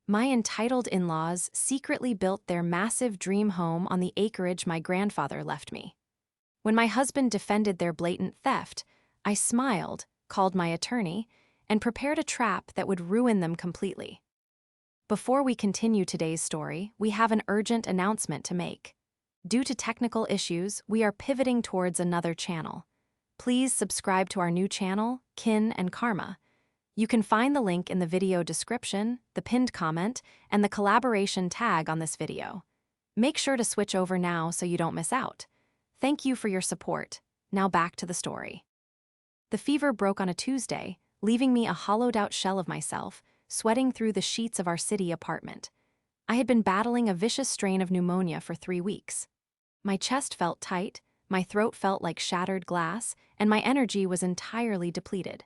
My entitled in-laws secretly built their massive dream home on the acreage my grandfather left me. When my husband defended their blatant theft, I smiled, called my attorney, and prepared a trap that would ruin them completely. Before we continue today's story, we have an urgent announcement to make. Due to technical issues, we are pivoting towards another channel. Please subscribe to our new channel, Kin and Karma. You can find the link in the video description, the pinned comment, and the collaboration tag on this video. Make sure to switch over now so you don't miss out. Thank you for your support. Now back to the story. The fever broke on a Tuesday, leaving me a hollowed-out shell of myself, sweating through the sheets of our city apartment. I had been battling a vicious strain of pneumonia for 3 weeks. My chest felt tight, my throat felt like shattered glass, and my energy was entirely depleted.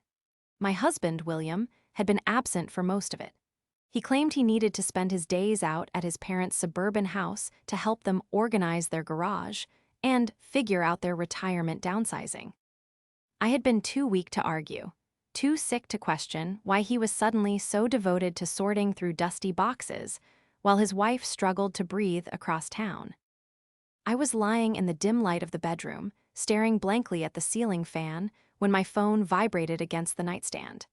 My husband, William, had been absent for most of it. He claimed he needed to spend his days out at his parents' suburban house to help them organize their garage and figure out their retirement downsizing. I had been too weak to argue, too sick to question why he was suddenly so devoted to sorting through dusty boxes, while his wife struggled to breathe across town. I was lying in the dim light of the bedroom, staring blankly at the ceiling fan, when my phone vibrated against the nightstand.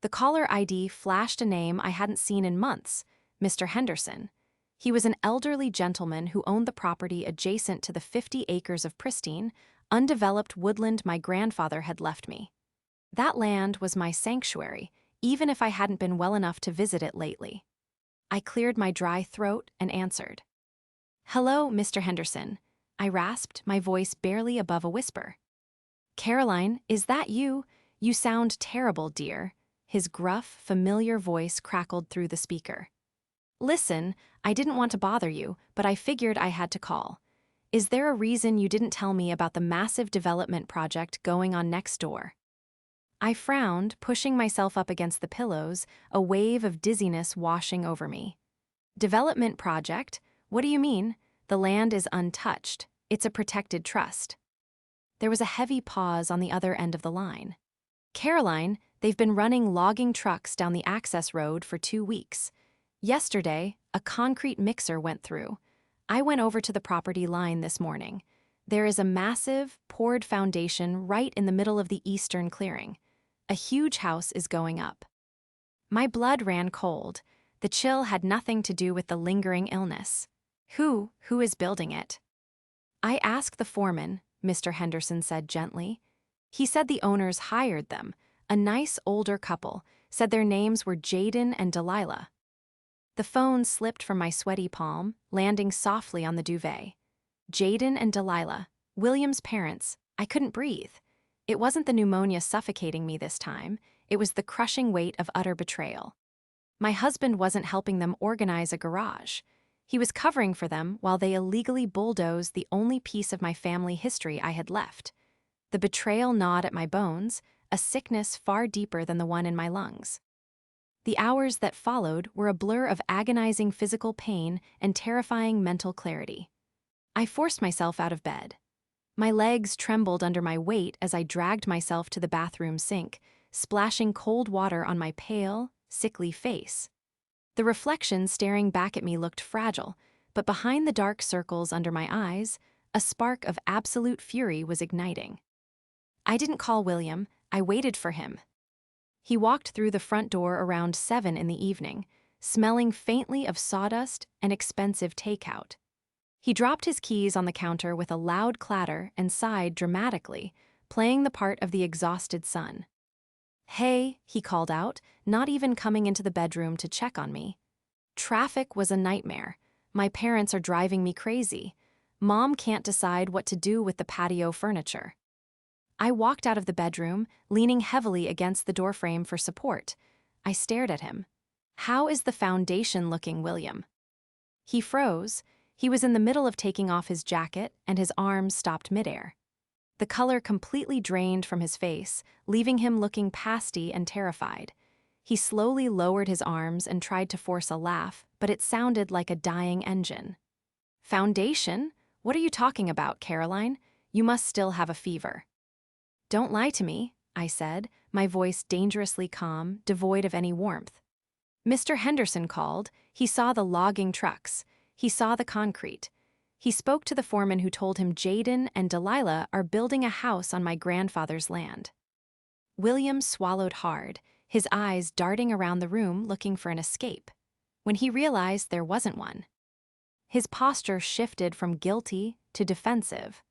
The caller ID flashed a name I hadn't seen in months, Mr. Henderson. He was an elderly gentleman who owned the property adjacent to the 50 acres of pristine, undeveloped woodland my grandfather had left me. That land was my sanctuary, even if I hadn't been well enough to visit it lately. I cleared my dry throat and answered. "Hello, Mr. Henderson," I rasped, my voice barely above a whisper. "Caroline, is that you? You sound terrible, dear." His gruff, familiar voice crackled through the speaker. "Listen, I didn't want to bother you, but I figured I had to call. Is there a reason you didn't tell me about the massive development project going on next door?" I frowned, pushing myself up against the pillows, a wave of dizziness washing over me. "Development project? What do you mean? The land is untouched. It's a protected trust." There was a heavy pause on the other end of the line. "Caroline, they've been running logging trucks down the access road for 2 weeks. Yesterday, a concrete mixer went through. I went over to the property line this morning. There is a massive, poured foundation right in the middle of the eastern clearing. A huge house is going up." My blood ran cold. The chill had nothing to do with the lingering illness. Who is building it?" "I asked the foreman," Mr. Henderson said gently. "He said the owners hired them, a nice older couple, said their names were Jaden and Delilah." The phone slipped from my sweaty palm, landing softly on the duvet. Jaden and Delilah, William's parents. I couldn't breathe. It wasn't the pneumonia suffocating me this time, it was the crushing weight of utter betrayal. My husband wasn't helping them organize a garage. He was covering for them while they illegally bulldozed the only piece of my family history I had left. The betrayal gnawed at my bones, a sickness far deeper than the one in my lungs. The hours that followed were a blur of agonizing physical pain and terrifying mental clarity. I forced myself out of bed. My legs trembled under my weight as I dragged myself to the bathroom sink, splashing cold water on my pale, sickly face. The reflection staring back at me looked fragile, but behind the dark circles under my eyes, a spark of absolute fury was igniting. I didn't call William, I waited for him. He walked through the front door around 7 in the evening, smelling faintly of sawdust and expensive takeout. He dropped his keys on the counter with a loud clatter and sighed dramatically, playing the part of the exhausted son. "Hey," he called out, not even coming into the bedroom to check on me. "Traffic was a nightmare. My parents are driving me crazy. Mom can't decide what to do with the patio furniture." I walked out of the bedroom, leaning heavily against the doorframe for support. I stared at him. "How is the foundation looking, William?" He froze. He was in the middle of taking off his jacket, and his arms stopped midair. The color completely drained from his face, leaving him looking pasty and terrified. He slowly lowered his arms and tried to force a laugh, but it sounded like a dying engine. "Foundation? What are you talking about, Caroline? You must still have a fever." "Don't lie to me," I said, my voice dangerously calm, devoid of any warmth. Mr. Henderson called. He saw the logging trucks. He saw the concrete. He spoke to the foreman who told him Jaden and Delilah are building a house on my grandfather's land. William swallowed hard, his eyes darting around the room looking for an escape, when he realized there wasn't one. His posture shifted from guilty to defensive.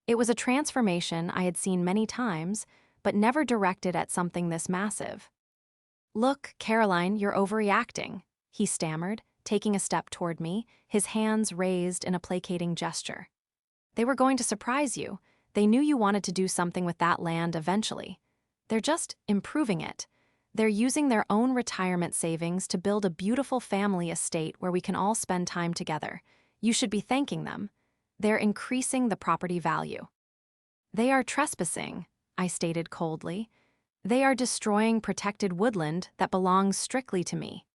It was a transformation I had seen many times, but never directed at something this massive. "Look, Caroline, you're overreacting," he stammered, taking a step toward me, his hands raised in a placating gesture. "They were going to surprise you. They knew you wanted to do something with that land eventually. They're just improving it. They're using their own retirement savings to build a beautiful family estate where we can all spend time together. You should be thanking them. They're increasing the property value." "They are trespassing," I stated coldly. "They are destroying protected woodland that belongs strictly to me."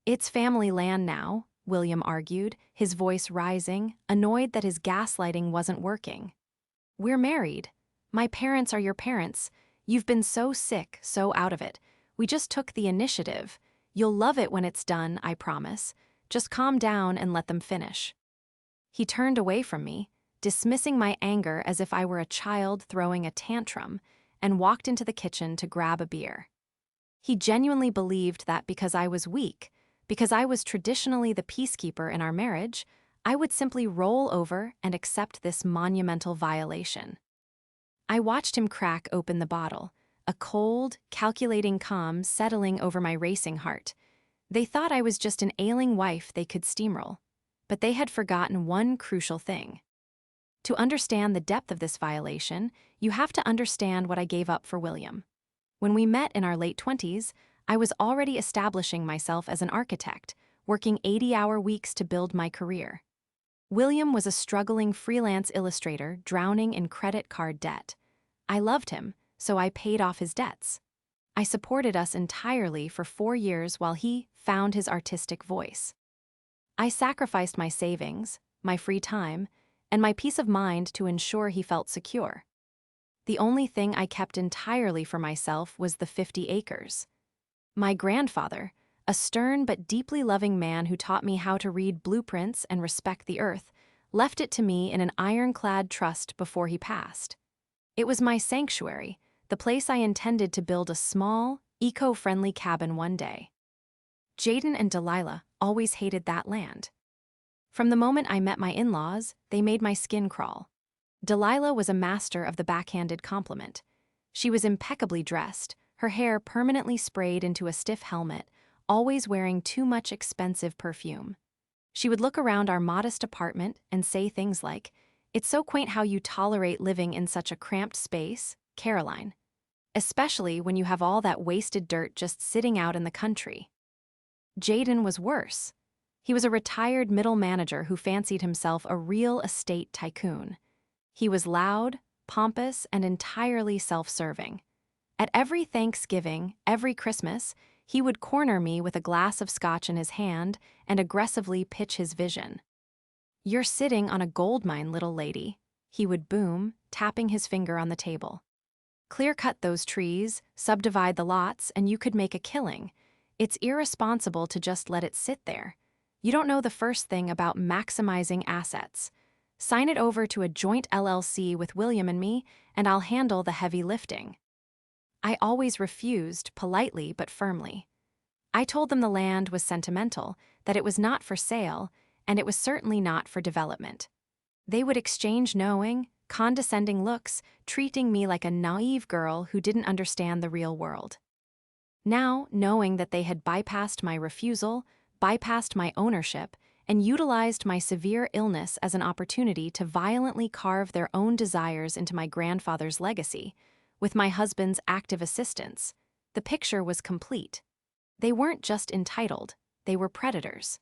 "It's family land now," William argued, his voice rising, annoyed that his gaslighting wasn't working. "We're married. My parents are your parents. You've been so sick, so out of it. We just took the initiative. You'll love it when it's done, I promise. Just calm down and let them finish." He turned away from me, dismissing my anger as if I were a child throwing a tantrum, and walked into the kitchen to grab a beer. He genuinely believed that because I was weak, because I was traditionally the peacekeeper in our marriage, I would simply roll over and accept this monumental violation. I watched him crack open the bottle, a cold, calculating calm settling over my racing heart. They thought I was just an ailing wife they could steamroll, but they had forgotten one crucial thing. To understand the depth of this violation, you have to understand what I gave up for William. When we met in our late 20s, I was already establishing myself as an architect, working 80-hour weeks to build my career. William was a struggling freelance illustrator drowning in credit card debt. I loved him, so I paid off his debts. I supported us entirely for 4 years while he found his artistic voice. I sacrificed my savings, my free time, and my peace of mind to ensure he felt secure. The only thing I kept entirely for myself was the 50 acres. My grandfather, a stern but deeply loving man who taught me how to read blueprints and respect the earth, left it to me in an ironclad trust before he passed. It was my sanctuary, the place I intended to build a small, eco-friendly cabin one day. Jaden and Delilah always hated that land. From the moment I met my in-laws, they made my skin crawl. Delilah was a master of the backhanded compliment. She was impeccably dressed, her hair permanently sprayed into a stiff helmet, always wearing too much expensive perfume. She would look around our modest apartment and say things like, "It's so quaint how you tolerate living in such a cramped space, Caroline. Especially when you have all that wasted dirt just sitting out in the country." Jaden was worse. He was a retired middle manager who fancied himself a real estate tycoon. He was loud, pompous, and entirely self-serving. At every Thanksgiving, every Christmas, he would corner me with a glass of scotch in his hand and aggressively pitch his vision. "You're sitting on a gold mine, little lady," he would boom, tapping his finger on the table. "Clear-cut those trees, subdivide the lots, and you could make a killing. It's irresponsible to just let it sit there. You don't know the first thing about maximizing assets. Sign it over to a joint LLC with William and me, and I'll handle the heavy lifting." I always refused, politely but firmly. I told them the land was sentimental, that it was not for sale, and it was certainly not for development. They would exchange knowing, condescending looks, treating me like a naive girl who didn't understand the real world. Now, knowing that they had bypassed my refusal, bypassed my ownership, and utilized my severe illness as an opportunity to violently carve their own desires into my grandfather's legacy, with my husband's active assistance, the picture was complete. They weren't just entitled, they were predators.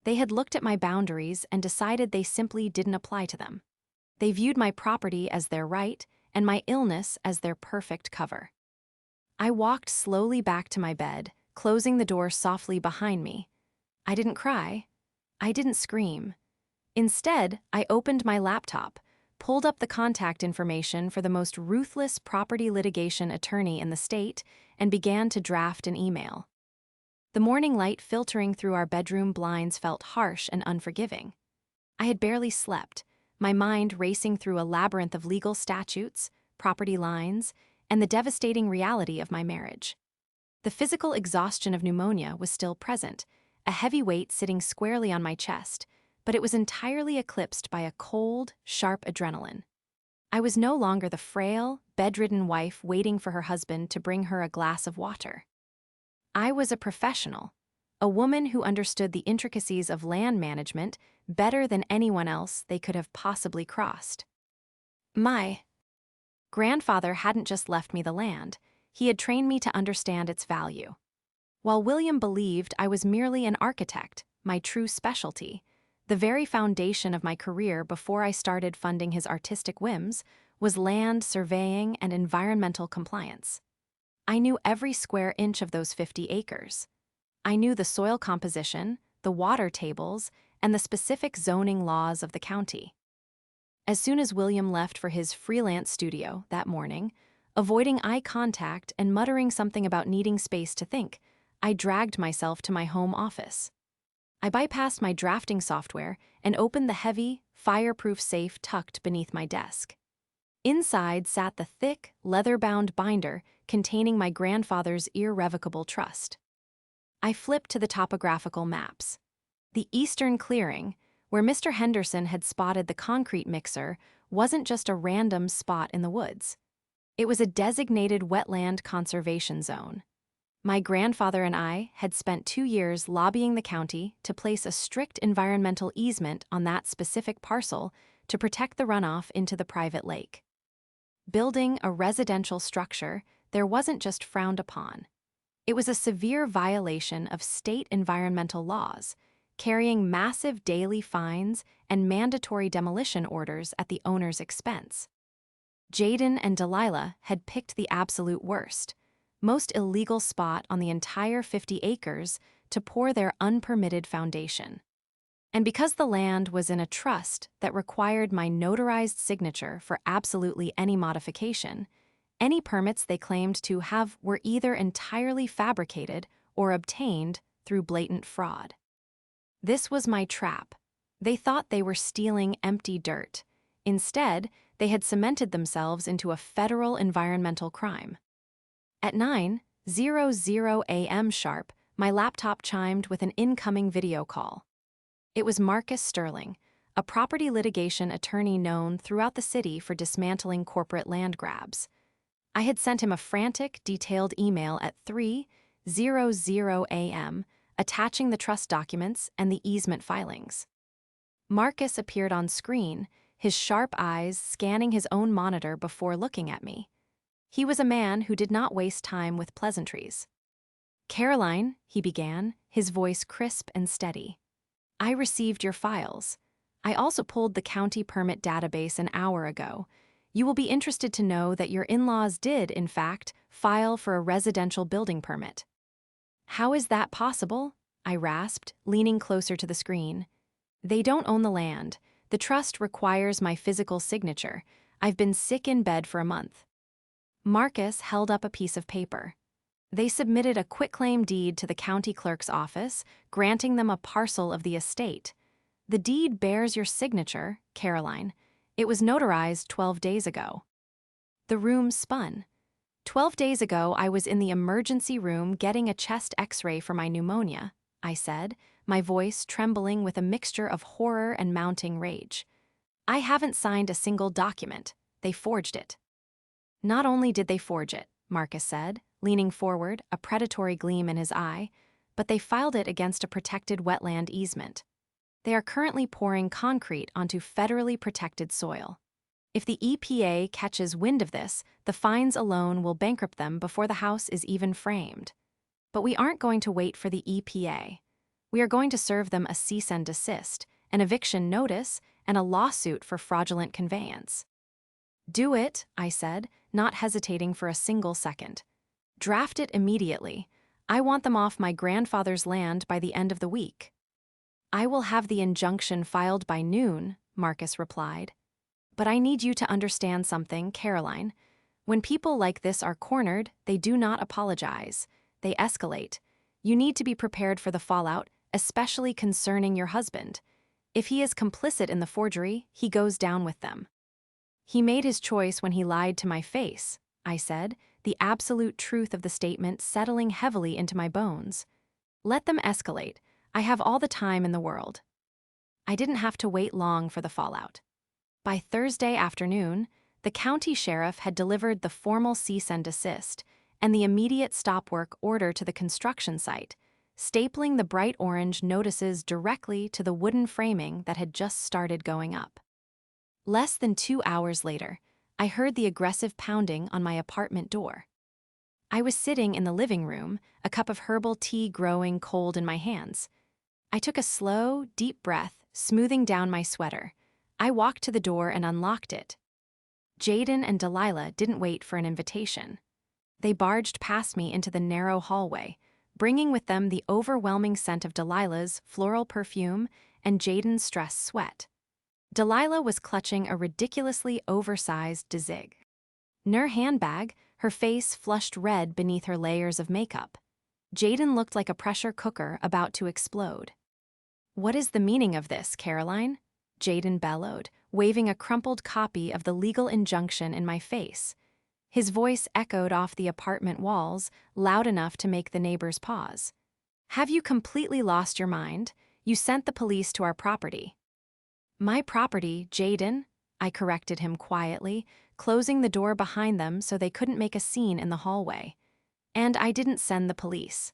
They had looked at my boundaries and decided they simply didn't apply to them. They viewed my property as their right and my illness as their perfect cover. I walked slowly back to my bed, closing the door softly behind me. I didn't cry. I didn't scream. Instead, I opened my laptop, pulled up the contact information for the most ruthless property litigation attorney in the state, and began to draft an email. The morning light filtering through our bedroom blinds felt harsh and unforgiving. I had barely slept, my mind racing through a labyrinth of legal statutes, property lines, and the devastating reality of my marriage. The physical exhaustion of pneumonia was still present, a heavy weight sitting squarely on my chest, but it was entirely eclipsed by a cold, sharp adrenaline. I was no longer the frail, bedridden wife waiting for her husband to bring her a glass of water. I was a professional, a woman who understood the intricacies of land management better than anyone else they could have possibly crossed. My grandfather hadn't just left me the land, he had trained me to understand its value. While William believed I was merely an architect, my true specialty, the very foundation of my career before I started funding his artistic whims was land surveying and environmental compliance. I knew every square inch of those 50 acres. I knew the soil composition, the water tables, and the specific zoning laws of the county. As soon as William left for his freelance studio that morning, avoiding eye contact and muttering something about needing space to think, I dragged myself to my home office. I bypassed my drafting software and opened the heavy, fireproof safe tucked beneath my desk. Inside sat the thick, leather-bound binder containing my grandfather's irrevocable trust. I flipped to the topographical maps. The eastern clearing, where Mr. Henderson had spotted the concrete mixer, wasn't just a random spot in the woods. It was a designated wetland conservation zone. My grandfather and I had spent 2 years lobbying the county to place a strict environmental easement on that specific parcel to protect the runoff into the private lake. Building a residential structure there wasn't just frowned upon. It was a severe violation of state environmental laws, carrying massive daily fines and mandatory demolition orders at the owner's expense. Jaden and Delilah had picked the absolute worst, most illegal spot on the entire 50 acres to pour their unpermitted foundation. And because the land was in a trust that required my notarized signature for absolutely any modification, any permits they claimed to have were either entirely fabricated or obtained through blatant fraud. This was my trap. They thought they were stealing empty dirt. Instead, they had cemented themselves into a federal environmental crime. At 9:00 a.m. sharp, my laptop chimed with an incoming video call. It was Marcus Sterling, a property litigation attorney known throughout the city for dismantling corporate land grabs. I had sent him a frantic, detailed email at 3:00 a.m., attaching the trust documents and the easement filings. Marcus appeared on screen, his sharp eyes scanning his own monitor before looking at me. He was a man who did not waste time with pleasantries. "Caroline," he began, his voice crisp and steady. "I received your files. I also pulled the county permit database an hour ago. You will be interested to know that your in-laws did, in fact, file for a residential building permit." "How is that possible?" I rasped, leaning closer to the screen. "They don't own the land. The trust requires my physical signature. I've been sick in bed for a month." Marcus held up a piece of paper. "They submitted a quitclaim deed to the county clerk's office, granting them a parcel of the estate. The deed bears your signature, Caroline. It was notarized 12 days ago." The room spun. 12 days ago, I was in the emergency room getting a chest x-ray for my pneumonia, I said, my voice trembling with a mixture of horror and mounting rage. "I haven't signed a single document. They forged it." "Not only did they forge it," Marcus said, leaning forward, a predatory gleam in his eye, "but they filed it against a protected wetland easement. They are currently pouring concrete onto federally protected soil. If the EPA catches wind of this, the fines alone will bankrupt them before the house is even framed. But we aren't going to wait for the EPA. We are going to serve them a cease and desist, an eviction notice, and a lawsuit for fraudulent conveyance." "Do it," I said, not hesitating for a single second. "Draft it immediately. I want them off my grandfather's land by the end of the week." "I will have the injunction filed by noon," Marcus replied. "But I need you to understand something, Caroline. When people like this are cornered, they do not apologize. They escalate. You need to be prepared for the fallout, especially concerning your husband. If he is complicit in the forgery, he goes down with them. He made his choice when he lied to my face, I said, the absolute truth of the statement settling heavily into my bones. Let them escalate. I have all the time in the world. I didn't have to wait long for the fallout. By Thursday afternoon, the county sheriff had delivered the formal cease and desist and the immediate stop work order to the construction site, stapling the bright orange notices directly to the wooden framing that had just started going up. Less than 2 hours later, I heard the aggressive pounding on my apartment door. I was sitting in the living room, a cup of herbal tea growing cold in my hands. I took a slow, deep breath, smoothing down my sweater. I walked to the door and unlocked it. Jaden and Delilah didn't wait for an invitation. They barged past me into the narrow hallway, bringing with them the overwhelming scent of Delilah's floral perfume and Jaden's stressed sweat. Delilah was clutching a ridiculously oversized dizig. In her handbag, her face flushed red beneath her layers of makeup. Jaden looked like a pressure cooker about to explode. "What is the meaning of this, Caroline?" Jaden bellowed, waving a crumpled copy of the legal injunction in my face. His voice echoed off the apartment walls, loud enough to make the neighbors pause. "Have you completely lost your mind? You sent the police to our property." "My property, Jaden," I corrected him quietly, closing the door behind them so they couldn't make a scene in the hallway. "And I didn't send the police.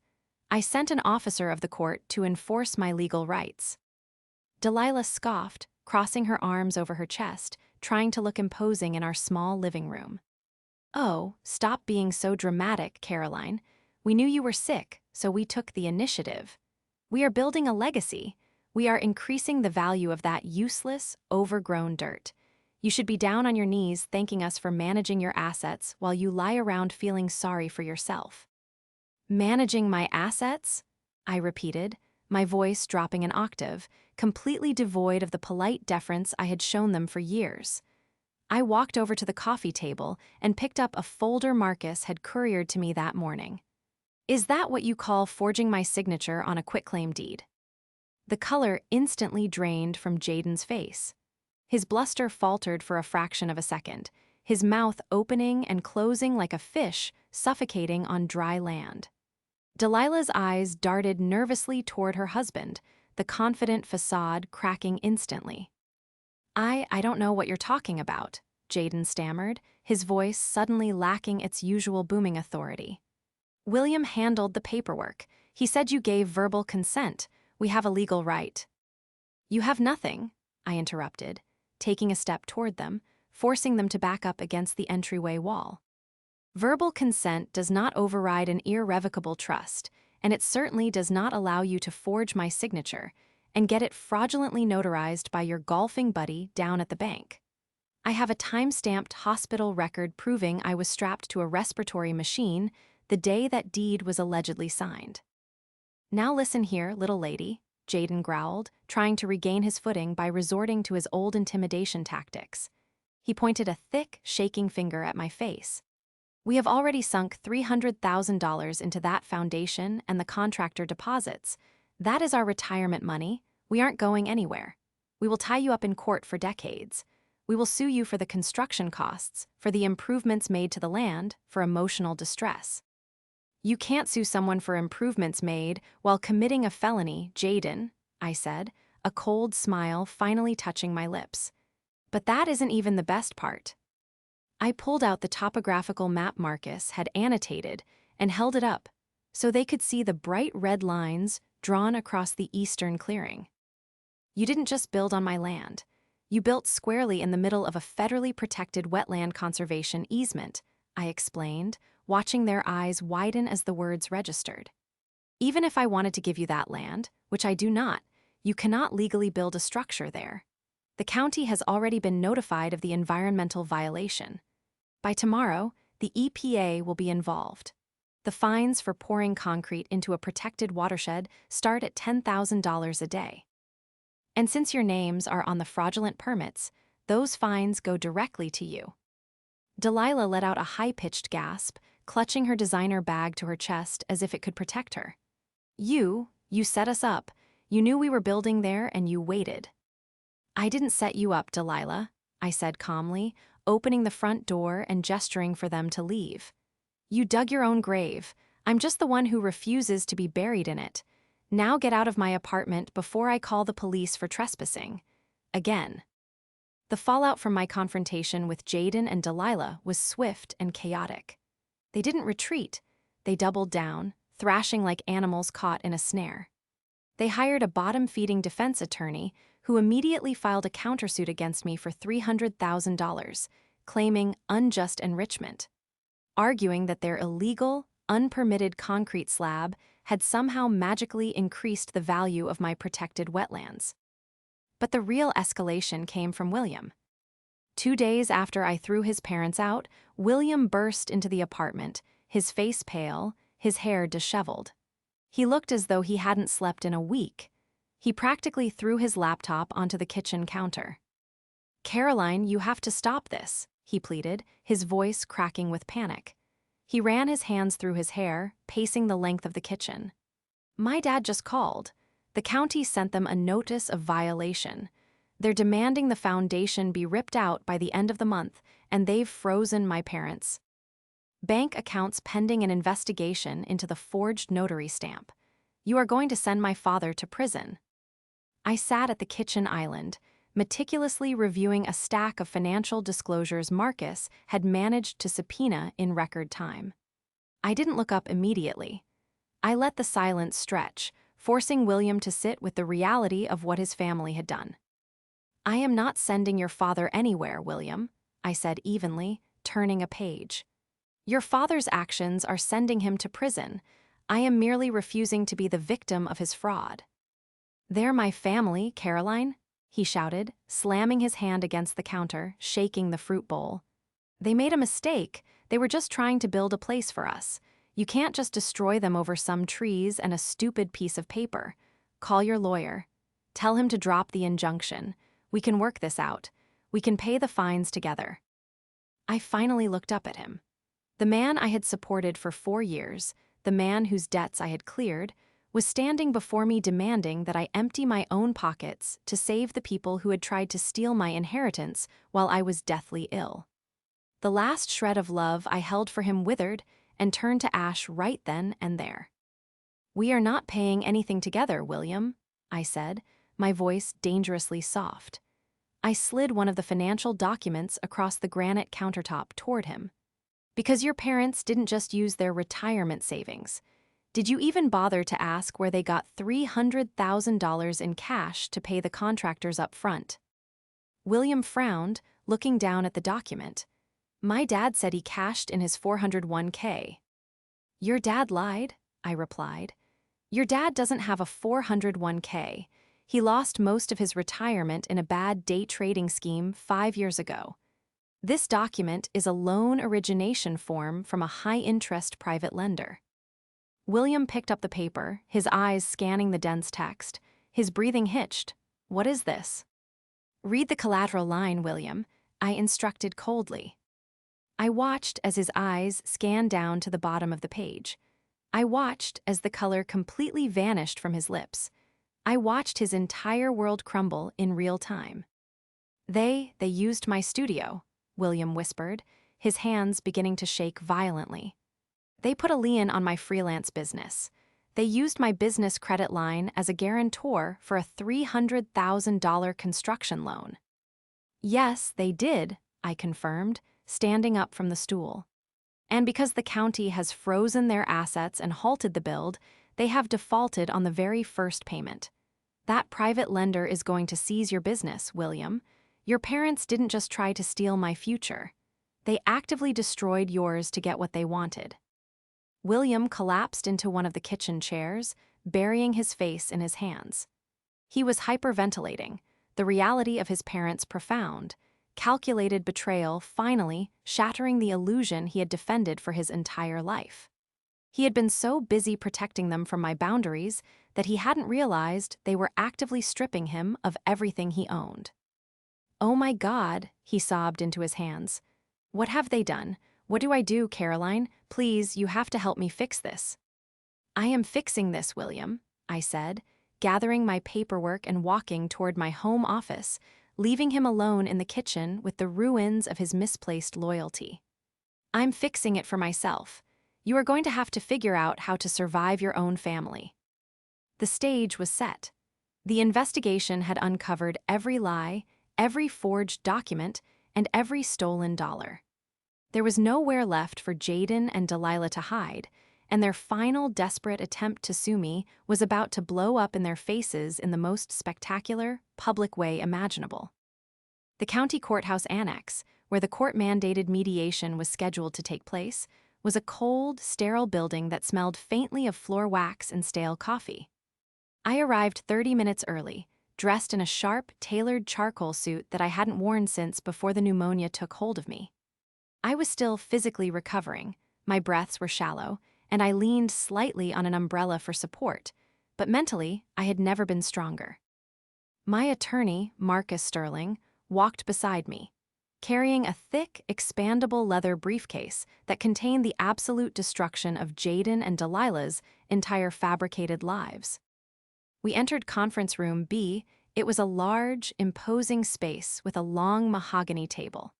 I sent an officer of the court to enforce my legal rights." Delilah scoffed, crossing her arms over her chest, trying to look imposing in our small living room. "Oh, stop being so dramatic, Caroline. We knew you were sick, so we took the initiative. We are building a legacy. We are increasing the value of that useless, overgrown dirt. You should be down on your knees thanking us for managing your assets while you lie around feeling sorry for yourself." "Managing my assets?" I repeated, my voice dropping an octave, completely devoid of the polite deference I had shown them for years. I walked over to the coffee table and picked up a folder Marcus had couriered to me that morning. "Is that what you call forging my signature on a quitclaim deed?" The color instantly drained from Jaden's face. His bluster faltered for a fraction of a second, his mouth opening and closing like a fish suffocating on dry land. Delilah's eyes darted nervously toward her husband, the confident facade cracking instantly. I don't know what you're talking about," Jaden stammered, his voice suddenly lacking its usual booming authority. "William handled the paperwork. He said you gave verbal consent. We have a legal right." "You have nothing," I interrupted, taking a step toward them, forcing them to back up against the entryway wall. "Verbal consent does not override an irrevocable trust, and it certainly does not allow you to forge my signature and get it fraudulently notarized by your golfing buddy down at the bank. I have a time-stamped hospital record proving I was strapped to a respiratory machine the day that deed was allegedly signed." "Now listen here, little lady," Jaden growled, trying to regain his footing by resorting to his old intimidation tactics. He pointed a thick, shaking finger at my face. "We have already sunk $300,000 into that foundation and the contractor deposits. That is our retirement money. We aren't going anywhere. We will tie you up in court for decades. We will sue you for the construction costs, for the improvements made to the land, for emotional distress." "You can't sue someone for improvements made while committing a felony, Jaden," I said, a cold smile finally touching my lips. "But that isn't even the best part." I pulled out the topographical map Marcus had annotated and held it up so they could see the bright red lines drawn across the eastern clearing. "You didn't just build on my land. You built squarely in the middle of a federally protected wetland conservation easement," I explained, watching their eyes widen as the words registered. "Even if I wanted to give you that land, which I do not, you cannot legally build a structure there. The county has already been notified of the environmental violation. By tomorrow, the EPA will be involved. The fines for pouring concrete into a protected watershed start at $10,000 a day. And since your names are on the fraudulent permits, those fines go directly to you." Delilah let out a high-pitched gasp, clutching her designer bag to her chest as if it could protect her. You set us up. You knew we were building there and you waited. I didn't set you up, Delilah, I said calmly, opening the front door and gesturing for them to leave. You dug your own grave. I'm just the one who refuses to be buried in it. Now get out of my apartment before I call the police for trespassing. Again. The fallout from my confrontation with Jaden and Delilah was swift and chaotic. They didn't retreat. They doubled down, thrashing like animals caught in a snare. They hired a bottom-feeding defense attorney who immediately filed a countersuit against me for $300,000, claiming unjust enrichment, arguing that their illegal, unpermitted concrete slab had somehow magically increased the value of my protected wetlands. But the real escalation came from William. 2 days after I threw his parents out, William burst into the apartment, his face pale, his hair disheveled. He looked as though he hadn't slept in a week. He practically threw his laptop onto the kitchen counter. "Caroline, you have to stop this," he pleaded, his voice cracking with panic. He ran his hands through his hair, pacing the length of the kitchen. "My dad just called. The county sent them a notice of violation. They're demanding the foundation be ripped out by the end of the month, and they've frozen my parents. Bank accounts pending an investigation into the forged notary stamp. You are going to send my father to prison." I sat at the kitchen island, meticulously reviewing a stack of financial disclosures Marcus had managed to subpoena in record time. I didn't look up immediately. I let the silence stretch, forcing William to sit with the reality of what his family had done. "I am not sending your father anywhere, William," I said evenly, turning a page. "Your father's actions are sending him to prison. I am merely refusing to be the victim of his fraud." "They're my family, Caroline," he shouted, slamming his hand against the counter, shaking the fruit bowl. "They made a mistake. They were just trying to build a place for us. You can't just destroy them over some trees and a stupid piece of paper. Call your lawyer. Tell him to drop the injunction. We can work this out. We can pay the fines together." I finally looked up at him. The man I had supported for 4 years, the man whose debts I had cleared, was standing before me demanding that I empty my own pockets to save the people who had tried to steal my inheritance while I was deathly ill. The last shred of love I held for him withered and turned to ash right then and there. "We are not paying anything together, William," I said, my voice dangerously soft. I slid one of the financial documents across the granite countertop toward him. "Because your parents didn't just use their retirement savings. Did you even bother to ask where they got $300,000 in cash to pay the contractors up front?" William frowned, looking down at the document. "My dad said he cashed in his 401k. "Your dad lied," I replied. "Your dad doesn't have a 401k. He lost most of his retirement in a bad day trading scheme 5 years ago. This document is a loan origination form from a high-interest private lender." William picked up the paper, his eyes scanning the dense text. His breathing hitched. "What is this?" "Read the collateral line, William," I instructed coldly. I watched as his eyes scanned down to the bottom of the page. I watched as the color completely vanished from his lips. I watched his entire world crumble in real time. They used my studio," William whispered, his hands beginning to shake violently. "They put a lien on my freelance business. They used my business credit line as a guarantor for a $300,000 construction loan." "Yes, they did," I confirmed, standing up from the stool. "And because the county has frozen their assets and halted the build, they have defaulted on the very first payment. That private lender is going to seize your business, William. Your parents didn't just try to steal my future. They actively destroyed yours to get what they wanted." William collapsed into one of the kitchen chairs, burying his face in his hands. He was hyperventilating, the reality of his parents' profound, calculated betrayal finally shattering the illusion he had defended for his entire life. He had been so busy protecting them from my boundaries that he hadn't realized they were actively stripping him of everything he owned. "Oh my God," he sobbed into his hands. "What have they done? What do I do, Caroline? Please, you have to help me fix this." I am fixing this, William, I said, gathering my paperwork and walking toward my home office, leaving him alone in the kitchen with the ruins of his misplaced loyalty. I'm fixing it for myself. You are going to have to figure out how to survive your own family. The stage was set. The investigation had uncovered every lie, every forged document, and every stolen dollar. There was nowhere left for Jaden and Delilah to hide, and their final desperate attempt to sue me was about to blow up in their faces in the most spectacular, public way imaginable. The county courthouse annex, where the court-mandated mediation was scheduled to take place, was a cold, sterile building that smelled faintly of floor wax and stale coffee. I arrived 30 minutes early, dressed in a sharp, tailored charcoal suit that I hadn't worn since before the pneumonia took hold of me. I was still physically recovering, my breaths were shallow, and I leaned slightly on an umbrella for support, but mentally, I had never been stronger. My attorney, Marcus Sterling, walked beside me, carrying a thick, expandable leather briefcase that contained the absolute destruction of Jaden and Delilah's entire fabricated lives. We entered conference room B. It was a large, imposing space with a long mahogany table.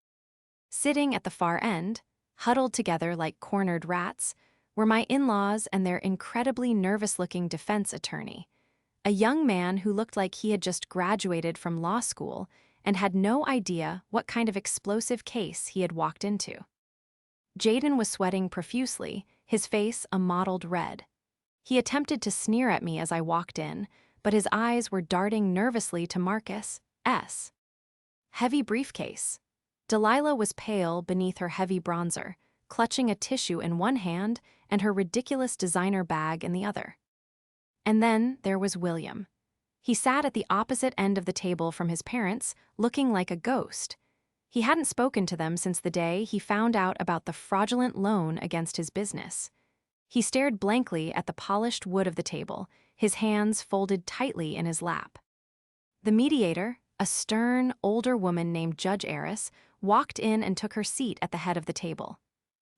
Sitting at the far end, huddled together like cornered rats, were my in-laws and their incredibly nervous-looking defense attorney, a young man who looked like he had just graduated from law school and had no idea what kind of explosive case he had walked into. Jaden was sweating profusely, his face a mottled red. He attempted to sneer at me as I walked in, but his eyes were darting nervously to Marcus S. Heavy briefcase. Delilah was pale beneath her heavy bronzer, clutching a tissue in one hand and her ridiculous designer bag in the other. And then there was William. He sat at the opposite end of the table from his parents, looking like a ghost. He hadn't spoken to them since the day he found out about the fraudulent loan against his business. He stared blankly at the polished wood of the table, his hands folded tightly in his lap. The mediator, a stern, older woman named Judge Eris, walked in and took her seat at the head of the table.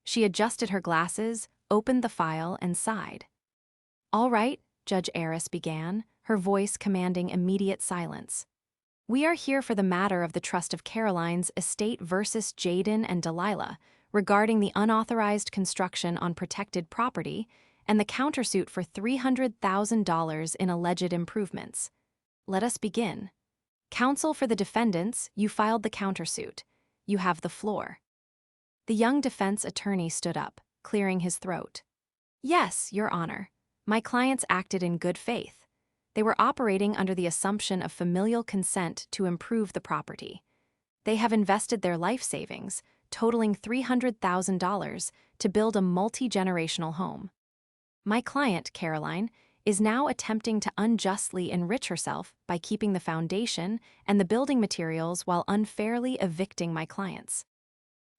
She adjusted her glasses, opened the file, and sighed. "All right," Judge Eris began, her voice commanding immediate silence. "We are here for the matter of the Trust of Caroline's estate versus Jaden and Delilah, regarding the unauthorized construction on protected property and the countersuit for $300,000 in alleged improvements. Let us begin. Counsel for the defendants, you filed the countersuit. You have the floor." The young defense attorney stood up, clearing his throat. "Yes, Your Honor. My clients acted in good faith. They were operating under the assumption of familial consent to improve the property. They have invested their life savings, totaling $300,000, to build a multi-generational home. My client, Caroline, is now attempting to unjustly enrich herself by keeping the foundation and the building materials while unfairly evicting my clients."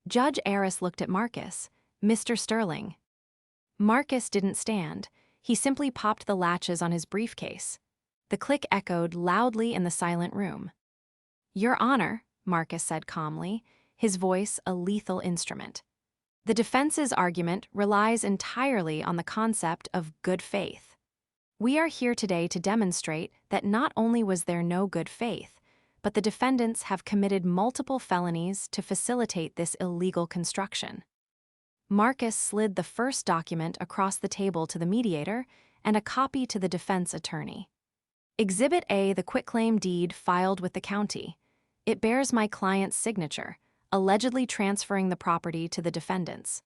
Judge Eris looked at Marcus. "Mr. Sterling." Marcus didn't stand. He simply popped the latches on his briefcase. The click echoed loudly in the silent room. "Your Honor," Marcus said calmly, his voice a lethal instrument. "The defense's argument relies entirely on the concept of good faith. We are here today to demonstrate that not only was there no good faith, but the defendants have committed multiple felonies to facilitate this illegal construction." Marcus slid the first document across the table to the mediator and a copy to the defense attorney. "Exhibit A, the quitclaim deed filed with the county. It bears my client's signature, allegedly transferring the property to the defendants."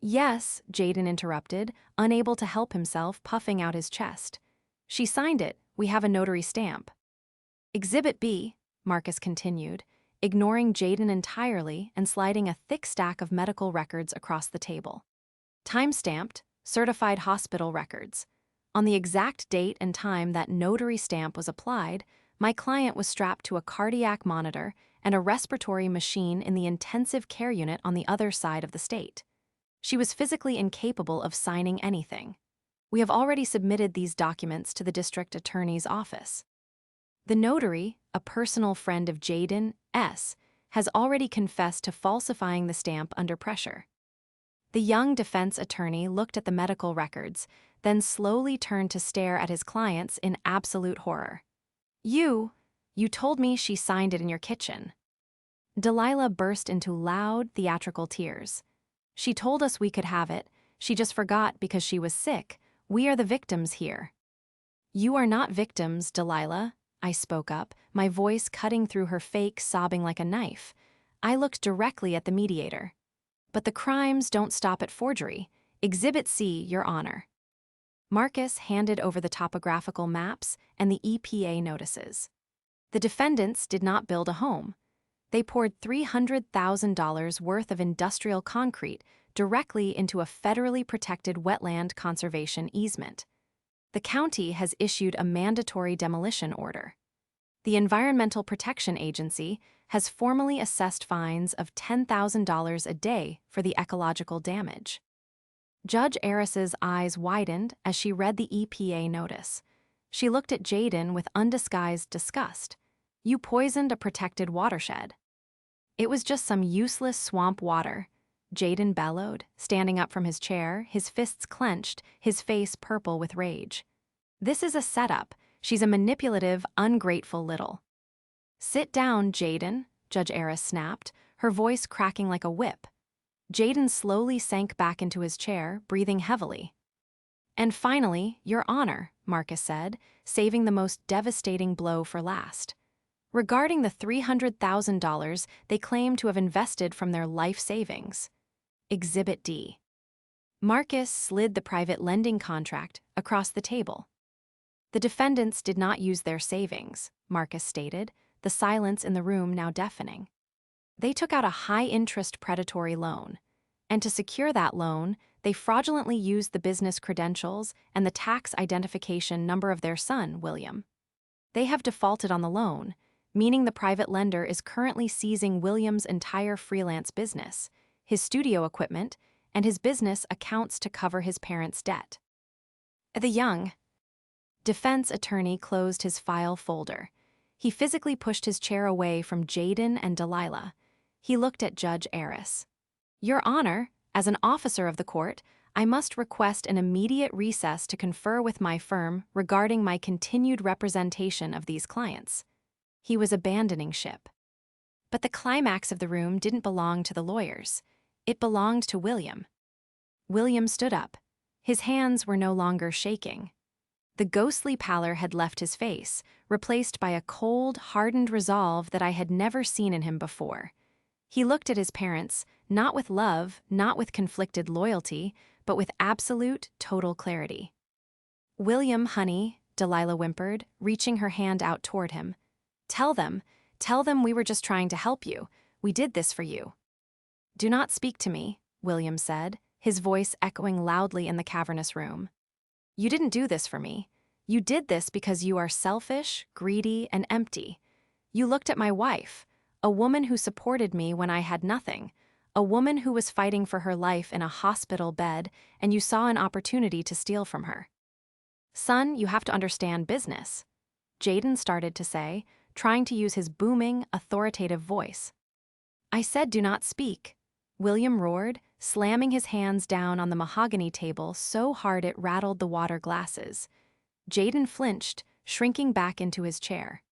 "Yes," Jaden interrupted, unable to help himself, puffing out his chest. "She signed it. We have a notary stamp." "Exhibit B," Marcus continued, ignoring Jaden entirely and sliding a thick stack of medical records across the table. "Time-stamped, certified hospital records. On the exact date and time that notary stamp was applied, my client was strapped to a cardiac monitor and a respiratory machine in the intensive care unit on the other side of the state. She was physically incapable of signing anything. We have already submitted these documents to the district attorney's office. The notary, a personal friend of Jaden S., has already confessed to falsifying the stamp under pressure." The young defense attorney looked at the medical records, then slowly turned to stare at his clients in absolute horror. You told me she signed it in your kitchen." Delilah burst into loud, theatrical tears. "She told us we could have it. She just forgot because she was sick. We are the victims here." "You are not victims, Delilah," I spoke up, my voice cutting through her fake sobbing like a knife. I looked directly at the mediator. "But the crimes don't stop at forgery. Exhibit C, Your Honor." Marcus handed over the topographical maps and the EPA notices. The defendants did not build a home. They poured $300,000 worth of industrial concrete directly into a federally protected wetland conservation easement. The county has issued a mandatory demolition order. The Environmental Protection Agency has formally assessed fines of $10,000 a day for the ecological damage. Judge Eris's eyes widened as she read the EPA notice. She looked at Jaden with undisguised disgust. "You poisoned a protected watershed." "It was just some useless swamp water," Jaden bellowed, standing up from his chair, his fists clenched, his face purple with rage. "This is a setup. She's a manipulative, ungrateful little." "Sit down, Jaden," Judge Eris snapped, her voice cracking like a whip. Jaden slowly sank back into his chair, breathing heavily. "And finally, Your Honor," Marcus said, saving the most devastating blow for last. "Regarding the $300,000 they claim to have invested from their life savings. Exhibit D." Marcus slid the private lending contract across the table. "The defendants did not use their savings," Marcus stated, the silence in the room now deafening. "They took out a high-interest predatory loan, and to secure that loan, they fraudulently used the business credentials and the tax identification number of their son, William. They have defaulted on the loan, meaning the private lender is currently seizing William's entire freelance business, his studio equipment, and his business accounts to cover his parents' debt." The young defense attorney closed his file folder. He physically pushed his chair away from Jaden and Delilah. He looked at Judge Eris. "Your Honor, as an officer of the court, I must request an immediate recess to confer with my firm regarding my continued representation of these clients." He was abandoning ship. But the climax of the room didn't belong to the lawyers. It belonged to William. William stood up. His hands were no longer shaking. The ghostly pallor had left his face, replaced by a cold, hardened resolve that I had never seen in him before. He looked at his parents, not with love, not with conflicted loyalty, but with absolute, total clarity. "William, honey," Delilah whimpered, reaching her hand out toward him. Tell them we were just trying to help you. We did this for you." "Do not speak to me," William said, his voice echoing loudly in the cavernous room. "You didn't do this for me. You did this because you are selfish, greedy, and empty. You looked at my wife, a woman who supported me when I had nothing, a woman who was fighting for her life in a hospital bed, and you saw an opportunity to steal from her." "Son, you have to understand business," Jaden started to say, trying to use his booming, authoritative voice. "I said do not speak," William roared, slamming his hands down on the mahogany table so hard it rattled the water glasses. Jaden flinched, shrinking back into his chair.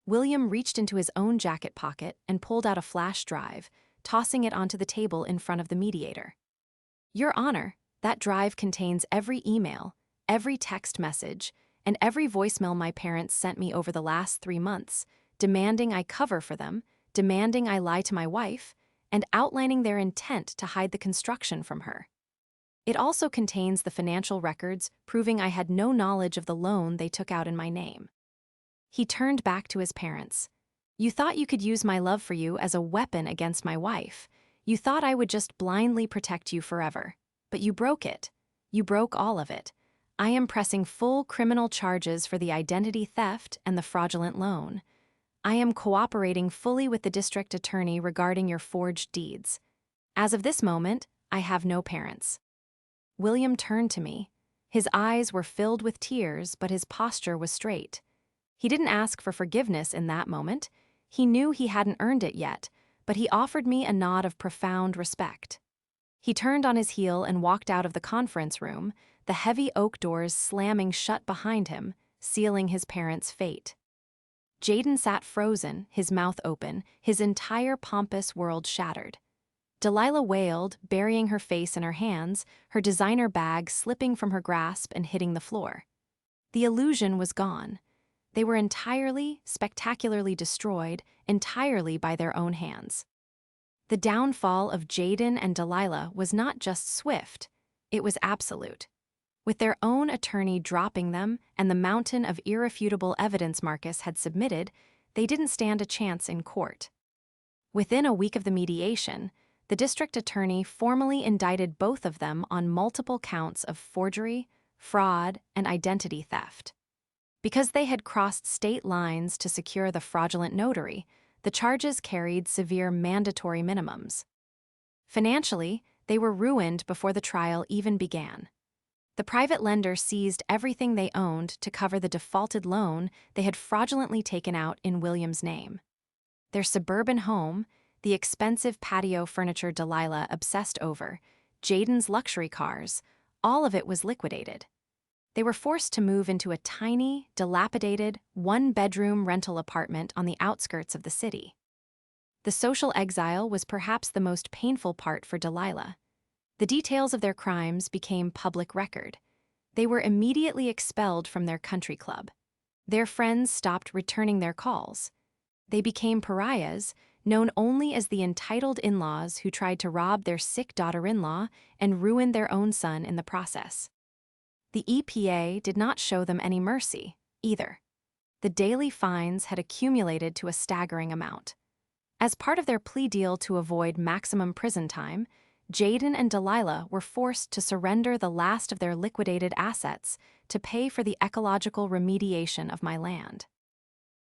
William reached into his own jacket pocket and pulled out a flash drive, tossing it onto the table in front of the mediator. "Your Honor, that drive contains every email, every text message, and every voicemail my parents sent me over the last 3 months, demanding I cover for them, demanding I lie to my wife, and outlining their intent to hide the construction from her. It also contains the financial records proving I had no knowledge of the loan they took out in my name." He turned back to his parents. "You thought you could use my love for you as a weapon against my wife. You thought I would just blindly protect you forever. But you broke it. You broke all of it. I am pressing full criminal charges for the identity theft and the fraudulent loan. I am cooperating fully with the district attorney regarding your forged deeds. As of this moment, I have no parents." William turned to me. His eyes were filled with tears, but his posture was straight. He didn't ask for forgiveness in that moment. He knew he hadn't earned it yet, but he offered me a nod of profound respect. He turned on his heel and walked out of the conference room, the heavy oak doors slamming shut behind him, sealing his parents' fate. Jaden sat frozen, his mouth open, his entire pompous world shattered. Delilah wailed, burying her face in her hands, her designer bag slipping from her grasp and hitting the floor. The illusion was gone. They were entirely, spectacularly destroyed, entirely by their own hands. The downfall of Jaden and Delilah was not just swift, it was absolute. With their own attorney dropping them and the mountain of irrefutable evidence Marcus had submitted, they didn't stand a chance in court. Within a week of the mediation, the district attorney formally indicted both of them on multiple counts of forgery, fraud, and identity theft. Because they had crossed state lines to secure the fraudulent notary, the charges carried severe mandatory minimums. Financially, they were ruined before the trial even began. The private lender seized everything they owned to cover the defaulted loan they had fraudulently taken out in William's name. Their suburban home, the expensive patio furniture Delilah obsessed over, Jaden's luxury cars, all of it was liquidated. They were forced to move into a tiny, dilapidated, one-bedroom rental apartment on the outskirts of the city. The social exile was perhaps the most painful part for Delilah. The details of their crimes became public record. They were immediately expelled from their country club. Their friends stopped returning their calls. They became pariahs, known only as the entitled in-laws who tried to rob their sick daughter-in-law and ruin their own son in the process. The EPA did not show them any mercy, either. The daily fines had accumulated to a staggering amount. As part of their plea deal to avoid maximum prison time, Jaden and Delilah were forced to surrender the last of their liquidated assets to pay for the ecological remediation of my land.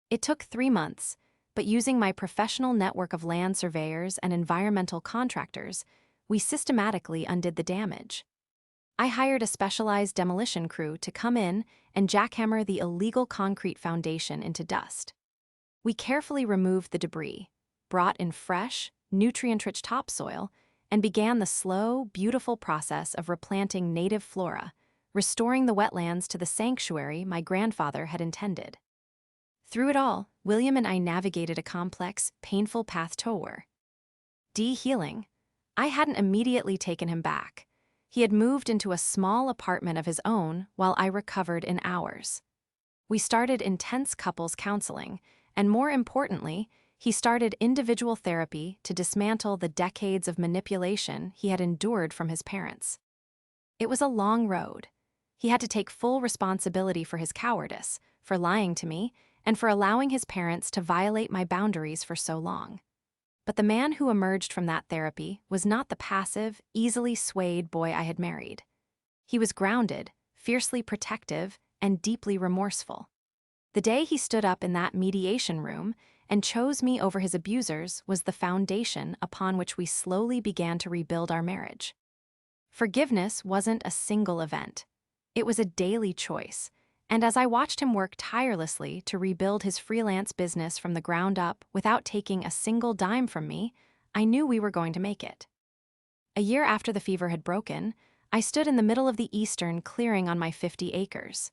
It took 3 months, but using my professional network of land surveyors and environmental contractors, we systematically undid the damage. I hired a specialized demolition crew to come in and jackhammer the illegal concrete foundation into dust. We carefully removed the debris, brought in fresh, nutrient-rich topsoil, and began the slow, beautiful process of replanting native flora, restoring the wetlands to the sanctuary my grandfather had intended. Through it all, William and I navigated a complex, painful path toward healing. I hadn't immediately taken him back. He had moved into a small apartment of his own while I recovered in hours. We started intense couples counseling, and more importantly, he started individual therapy to dismantle the decades of manipulation he had endured from his parents. It was a long road. He had to take full responsibility for his cowardice, for lying to me, and for allowing his parents to violate my boundaries for so long. But the man who emerged from that therapy was not the passive, easily swayed boy I had married. He was grounded, fiercely protective, and deeply remorseful. The day he stood up in that mediation room and chose me over his abusers was the foundation upon which we slowly began to rebuild our marriage. Forgiveness wasn't a single event. It was a daily choice. And as I watched him work tirelessly to rebuild his freelance business from the ground up without taking a single dime from me, I knew we were going to make it. A year after the fever had broken, I stood in the middle of the eastern clearing on my 50 acres.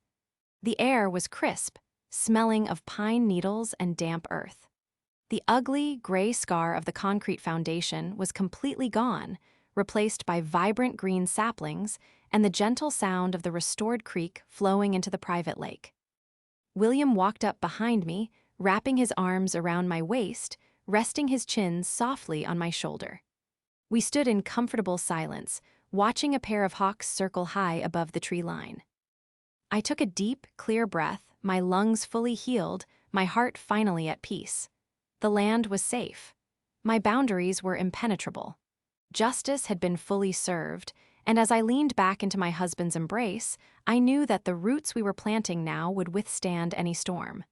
The air was crisp, smelling of pine needles and damp earth. The ugly, gray scar of the concrete foundation was completely gone, replaced by vibrant green saplings and the gentle sound of the restored creek flowing into the private lake. William walked up behind me, wrapping his arms around my waist, resting his chin softly on my shoulder. We stood in comfortable silence, watching a pair of hawks circle high above the tree line. I took a deep, clear breath, my lungs fully healed, my heart finally at peace. The land was safe. My boundaries were impenetrable. Justice had been fully served, and as I leaned back into my husband's embrace, I knew that the roots we were planting now would withstand any storm.